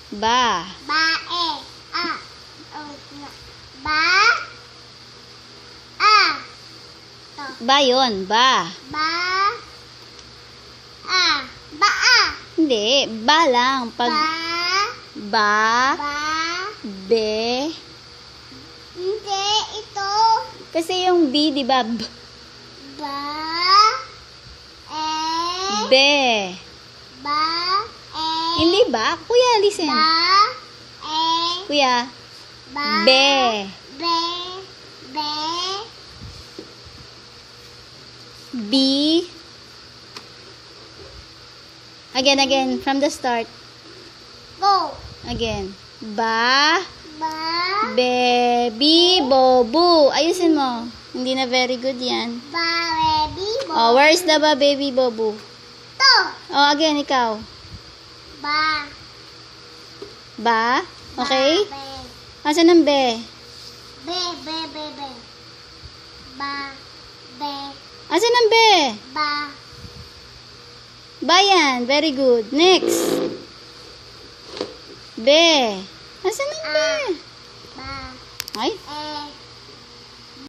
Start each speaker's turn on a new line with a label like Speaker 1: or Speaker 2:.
Speaker 1: Ba.
Speaker 2: Bae. A. Ba. A. To.
Speaker 1: Ba yun. Ba.
Speaker 2: Ba. A. Baa.
Speaker 1: Hindi. Ba lang. Pag
Speaker 2: Ba.
Speaker 1: ba,
Speaker 2: Ba.
Speaker 1: be.
Speaker 2: Hindi. Ito.
Speaker 1: Kasi yung B, di ba?
Speaker 2: Ba. E.
Speaker 1: Be.
Speaker 2: Ba. E.
Speaker 1: Hindi ba? Kuya, listen.
Speaker 2: Ba. E.
Speaker 1: Kuya.
Speaker 2: Ba.
Speaker 1: Be.
Speaker 2: Be. Be.
Speaker 1: B. Again. From the start.
Speaker 2: Go.
Speaker 1: Again. Ba.
Speaker 2: Ba.
Speaker 1: Baby. Bobo. Ayusin mo. Hindi na very good yan.
Speaker 2: Ba. Baby. Bo.
Speaker 1: Oh, where's the ba, baby, bobo?
Speaker 2: To.
Speaker 1: Oh, again, ikaw.
Speaker 2: Ba.
Speaker 1: Ba? Okay?
Speaker 2: Ba.
Speaker 1: Asan ang be?
Speaker 2: Be. Be. Be. Be. Ba. Be.
Speaker 1: Asan ang be?
Speaker 2: Ba.
Speaker 1: Ba yan. Very good. Next. Be. Asan ang be?
Speaker 2: Ba.
Speaker 1: Ay?
Speaker 2: E.